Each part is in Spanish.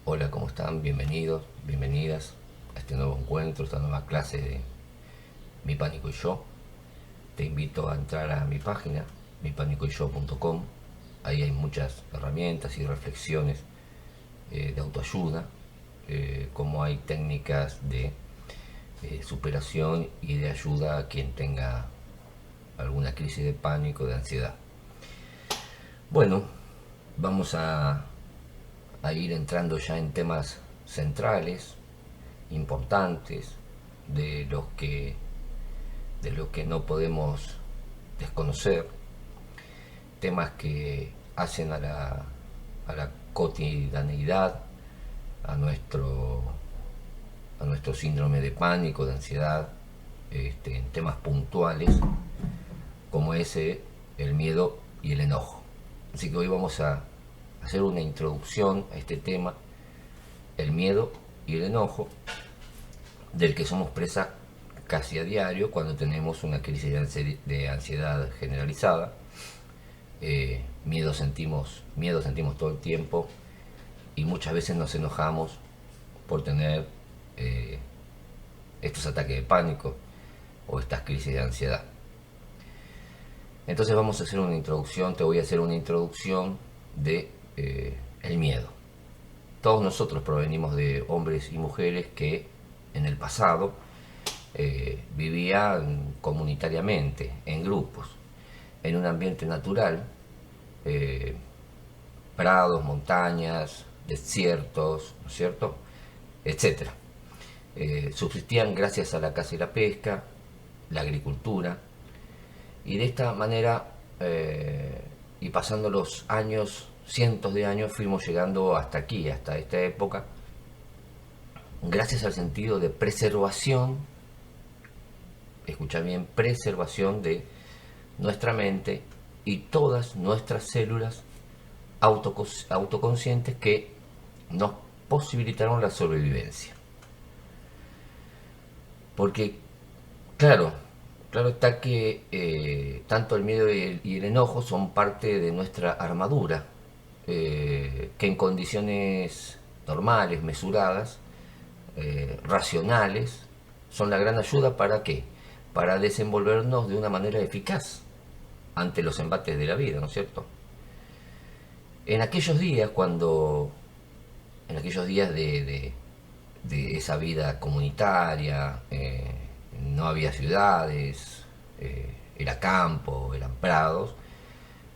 Hola, ¿cómo están? Bienvenidos, bienvenidas a este nuevo encuentro, esta nueva clase de Mi Pánico y Yo. Te invito a entrar a mi página, mipanicoyyo.com. Ahí hay muchas herramientas y reflexiones de autoayuda, como hay técnicas de superación y de ayuda a quien tenga alguna crisis de pánico, de ansiedad. Bueno, vamos a ir entrando ya en temas centrales, importantes, de los que no podemos desconocer, temas que hacen a la cotidianeidad, a nuestro, a nuestro síndrome de pánico, de ansiedad, en temas puntuales, como ese, el miedo y el enojo. Así que hoy vamos a hacer una introducción a este tema, el miedo y el enojo, del que somos presa casi a diario cuando tenemos una crisis de ansiedad generalizada. Miedo sentimos todo el tiempo y muchas veces nos enojamos por tener estos ataques de pánico o estas crisis de ansiedad. Entonces vamos a hacer una introducción, te voy a hacer una introducción de el miedo. Todos nosotros provenimos de hombres y mujeres que en el pasado vivían comunitariamente, en grupos, en un ambiente natural, eh, prados, montañas, desiertos, ¿no es cierto?, etcétera. Subsistían gracias a la caza y la pesca, la agricultura, y de esta manera, y pasando los años, cientos de años, fuimos llegando hasta aquí, hasta esta época, gracias al sentido de preservación, escucha bien, preservación de nuestra mente y todas nuestras células autoconscientes que nos posibilitaron la sobrevivencia. Porque, claro está que tanto el miedo y el enojo son parte de nuestra armadura, que en condiciones normales, mesuradas, racionales, son la gran ayuda para ¿qué? Para desenvolvernos de una manera eficaz ante los embates de la vida, ¿no es cierto? En aquellos días en aquellos días de esa vida comunitaria, no había ciudades, era campo, eran prados.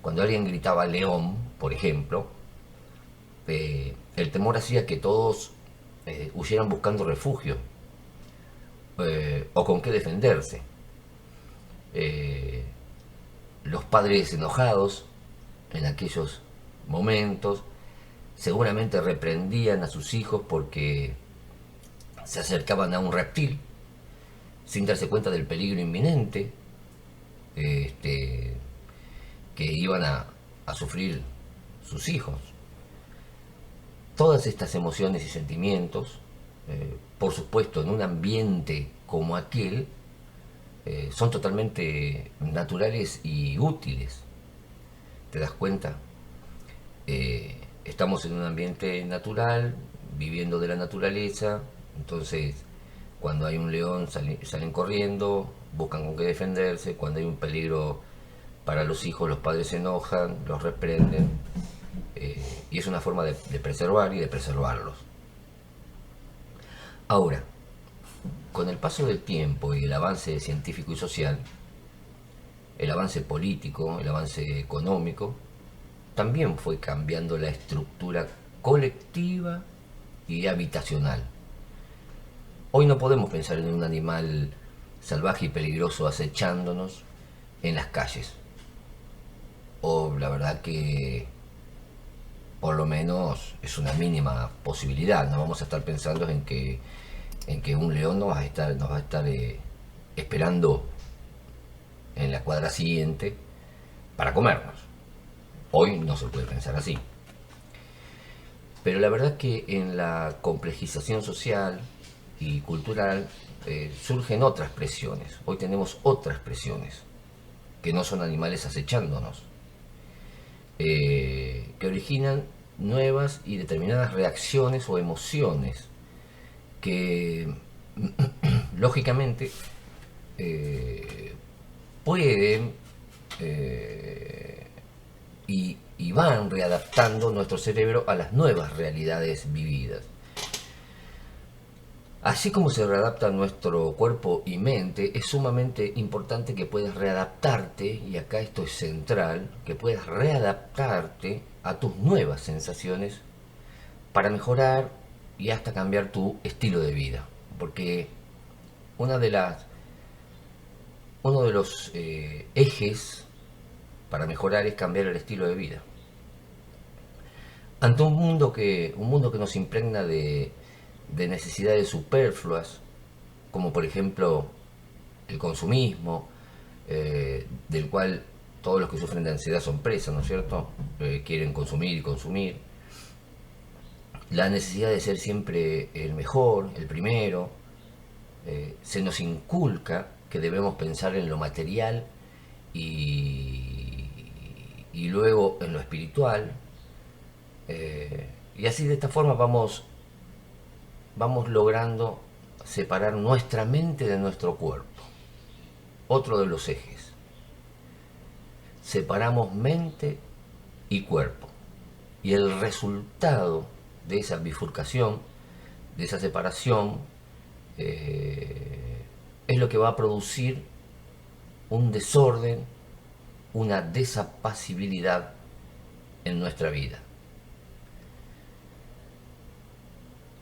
Cuando alguien gritaba león, por ejemplo, el temor hacía que todos huyeran buscando refugio o con qué defenderse. Los padres enojados en aquellos momentos seguramente reprendían a sus hijos porque se acercaban a un reptil sin darse cuenta del peligro inminente este, que iban a sufrir sus hijos. Todas estas emociones y sentimientos, por supuesto, en un ambiente como aquel, son totalmente naturales y útiles. ¿Te das cuenta? Estamos en un ambiente natural, viviendo de la naturaleza, entonces cuando hay un león salen corriendo, buscan con qué defenderse, cuando hay un peligro para los hijos los padres se enojan, los reprenden, y es una forma de preservar y de preservarlos. Ahora, con el paso del tiempo y el avance científico y social, el avance político, el avance económico, también fue cambiando la estructura colectiva y habitacional. Hoy no podemos pensar en un animal salvaje y peligroso acechándonos en las calles. O la verdad que por lo menos es una mínima posibilidad. No vamos a estar pensando en que un león nos va a estar esperando en la cuadra siguiente para comernos. Hoy no se puede pensar así. Pero la verdad que en la complejización social y cultural surgen otras presiones. Hoy tenemos otras presiones que no son animales acechándonos, que originan nuevas y determinadas reacciones o emociones que lógicamente pueden y van readaptando nuestro cerebro a las nuevas realidades vividas. Así como se readapta nuestro cuerpo y mente, es sumamente importante que puedas readaptarte, y acá esto es central, que puedas readaptarte a tus nuevas sensaciones para mejorar y hasta cambiar tu estilo de vida. Porque una de las, uno de los ejes para mejorar es cambiar el estilo de vida. Ante un mundo que nos impregna de necesidades superfluas, como por ejemplo el consumismo, del cual todos los que sufren de ansiedad son presas, ¿no es cierto? Quieren consumir y consumir. La necesidad de ser siempre el mejor, el primero. Se nos inculca que debemos pensar en lo material y luego en lo espiritual. Y así de esta forma vamos logrando separar nuestra mente de nuestro cuerpo. Otro de los ejes. Separamos mente y cuerpo. Y el resultado de esa bifurcación, de esa separación, es lo que va a producir un desorden, una desapacibilidad en nuestra vida.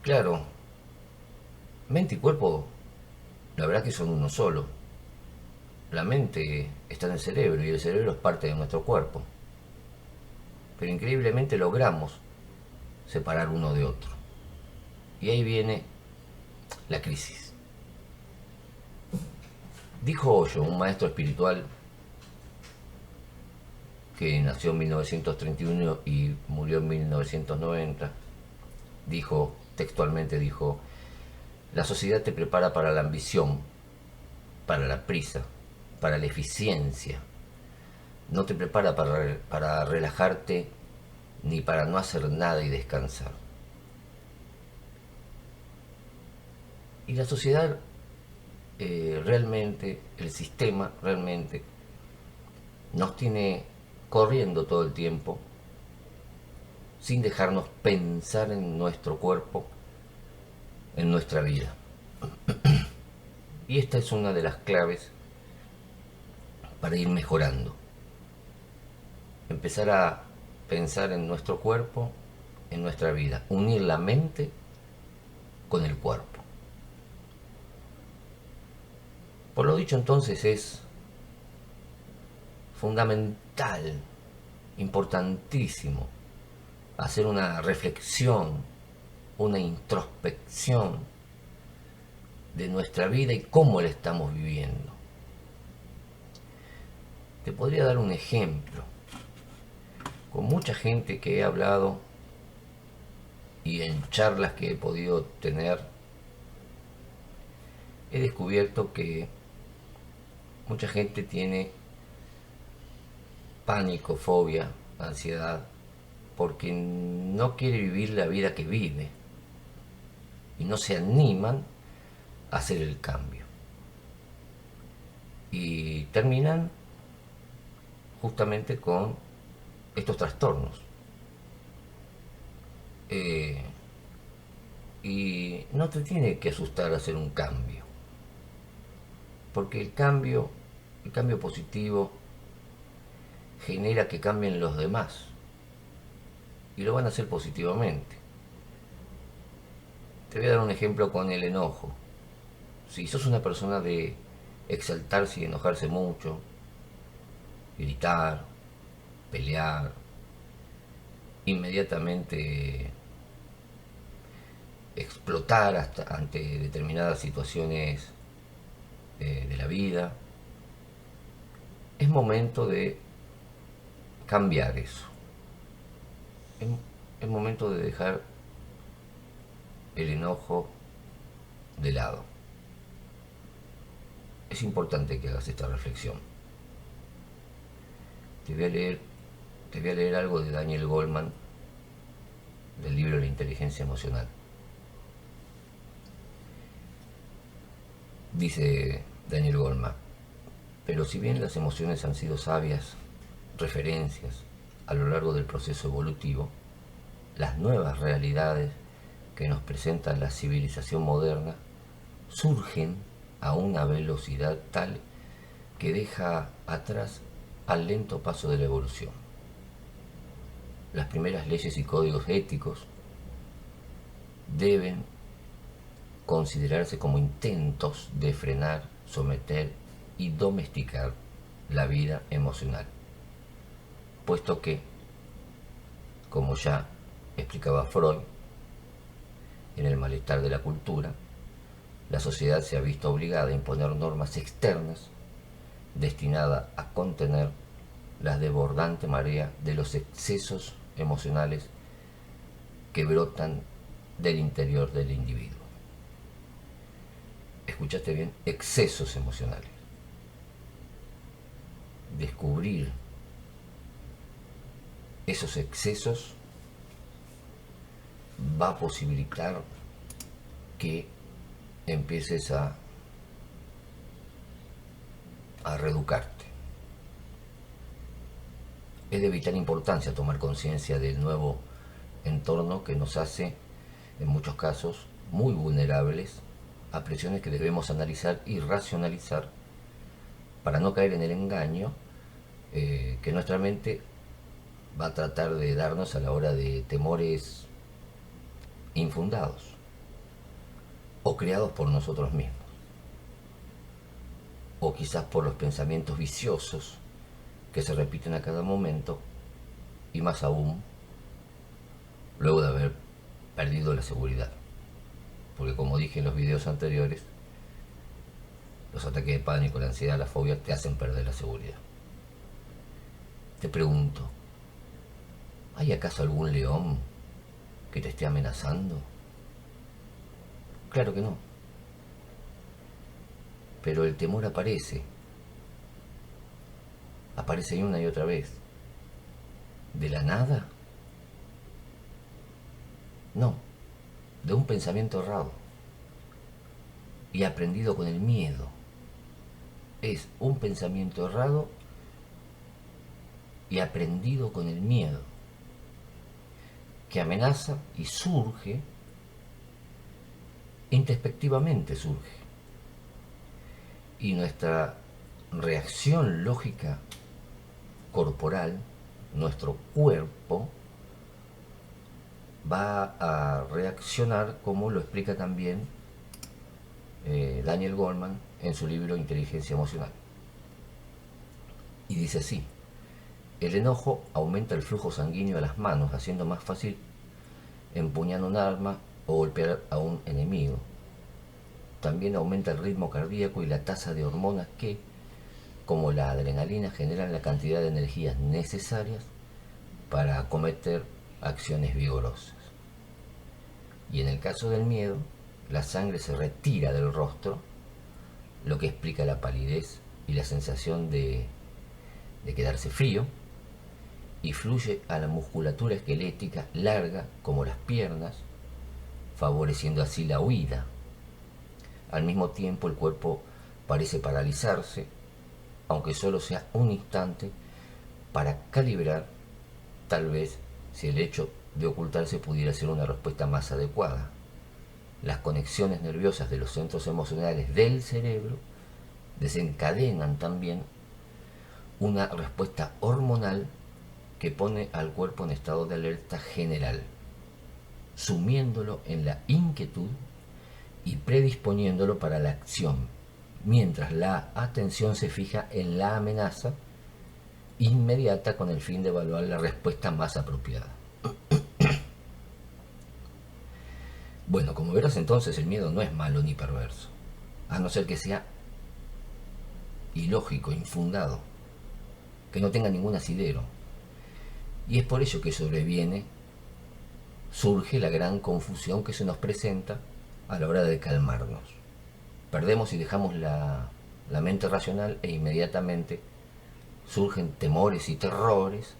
Claro, mente y cuerpo, la verdad que son uno solo. La mente está en el cerebro y el cerebro es parte de nuestro cuerpo. Pero increíblemente logramos separar uno de otro. Y ahí viene la crisis. Dijo Osho, un maestro espiritual que nació en 1931 y murió en 1990, dijo, la sociedad te prepara para la ambición, para la prisa, para la eficiencia. No te prepara para relajarte ni para no hacer nada y descansar. Y la sociedad realmente, el sistema realmente nos tiene corriendo todo el tiempo sin dejarnos pensar en nuestro cuerpo, en nuestra vida. Y esta es una de las claves para ir mejorando. Empezar a pensar en nuestro cuerpo, en nuestra vida. Unir la mente con el cuerpo. Por lo dicho, entonces, es fundamental, importantísimo, hacer una reflexión, una introspección de nuestra vida y cómo la estamos viviendo. Te podría dar un ejemplo. Con mucha gente que he hablado y en charlas que he podido tener, he descubierto que mucha gente tiene pánico, fobia, ansiedad, porque no quiere vivir la vida que vive y no se animan a hacer el cambio. Y terminan justamente con estos trastornos. Y no te tiene que asustar hacer un cambio, porque el cambio positivo genera que cambien los demás y lo van a hacer positivamente. Te voy a dar un ejemplo con el enojo. Si sos una persona de exaltarse y enojarse mucho, gritar, pelear, inmediatamente explotar ante determinadas situaciones de la vida, es momento de cambiar eso. Es momento de dejar el enojo de lado. Es importante que hagas esta reflexión. Te voy a leer algo de Daniel Goleman, del libro La inteligencia emocional. Dice Daniel Goleman, pero si bien las emociones han sido sabias referencias a lo largo del proceso evolutivo, las nuevas realidades que nos presenta la civilización moderna surgen a una velocidad tal que deja atrás al lento paso de la evolución. Las primeras leyes y códigos éticos deben considerarse como intentos de frenar, someter y domesticar la vida emocional, puesto que, como ya explicaba Freud, en El malestar de la cultura, la sociedad se ha visto obligada a imponer normas externas destinadas a contener la desbordante marea de los excesos emocionales que brotan del interior del individuo. Escuchaste bien, excesos emocionales. Descubrir esos excesos va a posibilitar que empieces a reeducarte. Es de vital importancia tomar conciencia del nuevo entorno que nos hace, en muchos casos, muy vulnerables a presiones que debemos analizar y racionalizar para no caer en el engaño que nuestra mente va a tratar de darnos a la hora de temores infundados o creados por nosotros mismos, o quizás por los pensamientos viciosos que se repiten a cada momento, y más aún luego de haber perdido la seguridad, porque como dije en los videos anteriores, los ataques de pánico, la ansiedad, la fobia te hacen perder la seguridad. Te pregunto, ¿hay acaso algún león que te esté amenazando? Claro que no. Pero el temor aparece una y otra vez. ¿De la nada? No, de un pensamiento errado y aprendido con el miedo. Es un pensamiento errado y aprendido con el miedo, que amenaza y surge, introspectivamente surge. Y nuestra reacción lógica corporal, nuestro cuerpo, va a reaccionar como lo explica también Daniel Goleman en su libro Inteligencia Emocional. Y dice así: el enojo aumenta el flujo sanguíneo a las manos, haciendo más fácil empuñar un arma o golpear a un enemigo. También aumenta el ritmo cardíaco y la tasa de hormonas que, como la adrenalina, generan la cantidad de energías necesarias para acometer acciones vigorosas. Y en el caso del miedo, la sangre se retira del rostro, lo que explica la palidez y la sensación de quedarse frío, y fluye a la musculatura esquelética larga como las piernas, favoreciendo así la huida. Al mismo tiempo, el cuerpo parece paralizarse, aunque solo sea un instante, para calibrar, tal vez, si el hecho de ocultarse pudiera ser una respuesta más adecuada. Las conexiones nerviosas de los centros emocionales del cerebro desencadenan también una respuesta hormonal que pone al cuerpo en estado de alerta general, sumiéndolo en la inquietud y predisponiéndolo para la acción, mientras la atención se fija en la amenaza inmediata con el fin de evaluar la respuesta más apropiada. Bueno, como verás, entonces el miedo no es malo ni perverso, a no ser que sea ilógico, infundado, que no tenga ningún asidero. Y es por ello que surge la gran confusión que se nos presenta a la hora de calmarnos. Perdemos y dejamos la mente racional e inmediatamente surgen temores y terrores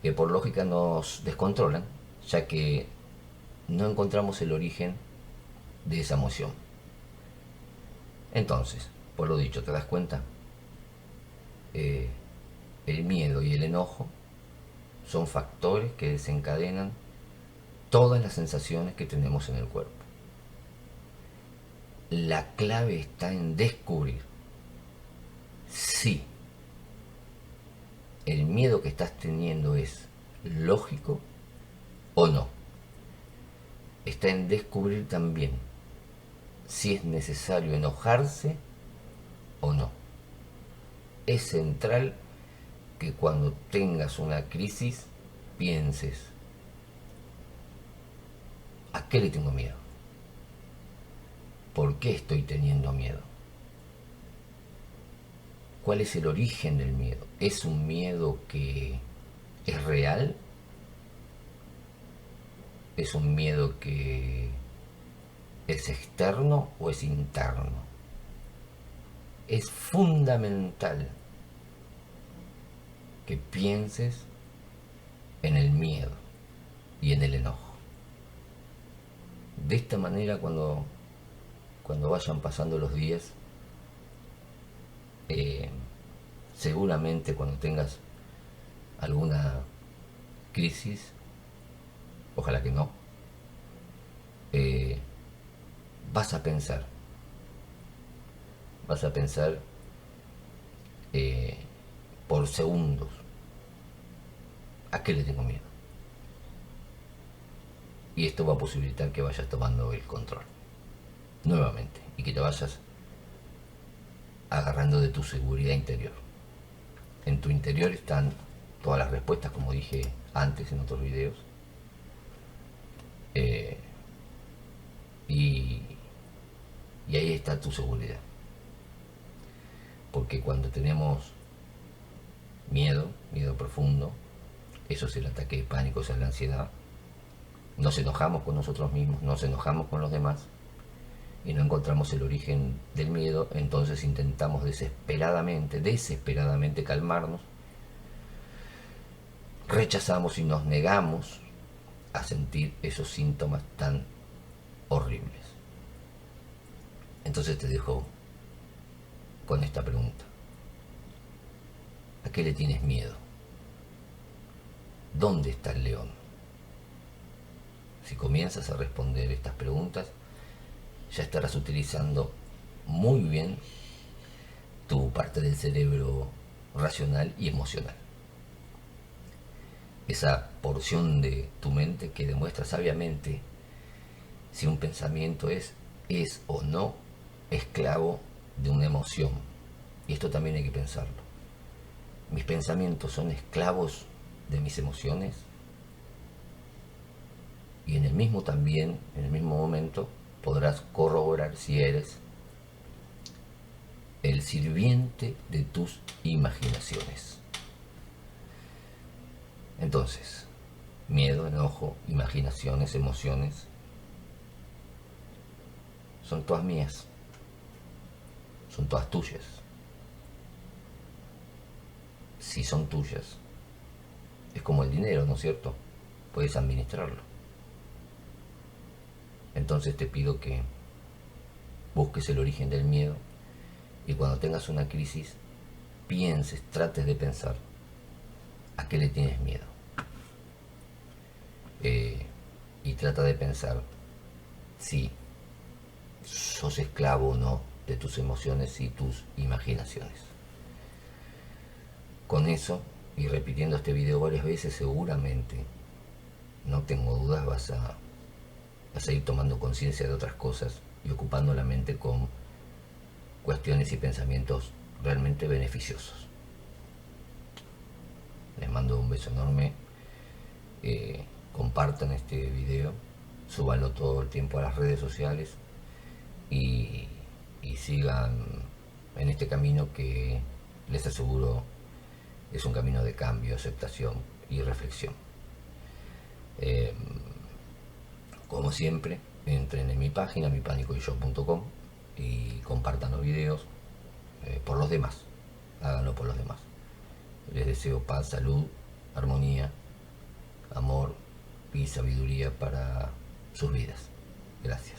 que por lógica nos descontrolan, ya que no encontramos el origen de esa emoción. Entonces, por lo dicho, ¿te das cuenta? Eh, el miedo y el enojo son factores que desencadenan todas las sensaciones que tenemos en el cuerpo. La clave está en descubrir si el miedo que estás teniendo es lógico o no. Está en descubrir también si es necesario enojarse o no. Es central que cuando tengas una crisis pienses, ¿a qué le tengo miedo? ¿Por qué estoy teniendo miedo? ¿Cuál es el origen del miedo? ¿Es un miedo que es real? ¿Es un miedo que es externo o es interno? Es fundamental que pienses en el miedo y en el enojo. De esta manera, cuando vayan pasando los días, seguramente cuando tengas alguna crisis, ojalá que no, eh, vas a pensar eh, por segundos, ¿a qué le tengo miedo? Y esto va a posibilitar que vayas tomando el control nuevamente y que te vayas agarrando de tu seguridad interior. En tu interior están todas las respuestas, como dije antes en otros videos. Eh, y, y ahí está tu seguridad. Porque cuando tenemos miedo profundo, eso es el ataque de pánico, esa es la ansiedad. Nos enojamos con nosotros mismos, nos enojamos con los demás y no encontramos el origen del miedo, entonces intentamos desesperadamente calmarnos, rechazamos y nos negamos a sentir esos síntomas tan horribles. Entonces te dejo con esta pregunta: ¿a qué le tienes miedo? ¿Dónde está el león? Si comienzas a responder estas preguntas, ya estarás utilizando muy bien tu parte del cerebro racional y emocional. Esa porción de tu mente que demuestra sabiamente si un pensamiento es o no esclavo de una emoción. Y esto también hay que pensarlo. ¿Mis pensamientos son esclavos de mis emociones? Y en el mismo momento, podrás corroborar si eres el sirviente de tus imaginaciones. Entonces, miedo, enojo, imaginaciones, emociones, son todas mías, son todas tuyas. Si son tuyas, es como el dinero, ¿no es cierto? Puedes administrarlo. Entonces te pido que busques el origen del miedo y cuando tengas una crisis, trates de pensar a qué le tienes miedo. Y trata de pensar si sos esclavo o no de tus emociones y tus imaginaciones. Con eso, y repitiendo este video varias veces, seguramente, no tengo dudas, vas a ir tomando conciencia de otras cosas y ocupando la mente con cuestiones y pensamientos realmente beneficiosos. Les mando un beso enorme. Compartan este video, súbanlo todo el tiempo a las redes sociales y sigan en este camino que les aseguro es un camino de cambio, aceptación y reflexión. Como siempre, entren en mi página, mipanicoyyo.com, y compartan los videos por los demás. Háganlo por los demás. Les deseo paz, salud, armonía, amor y sabiduría para sus vidas. Gracias.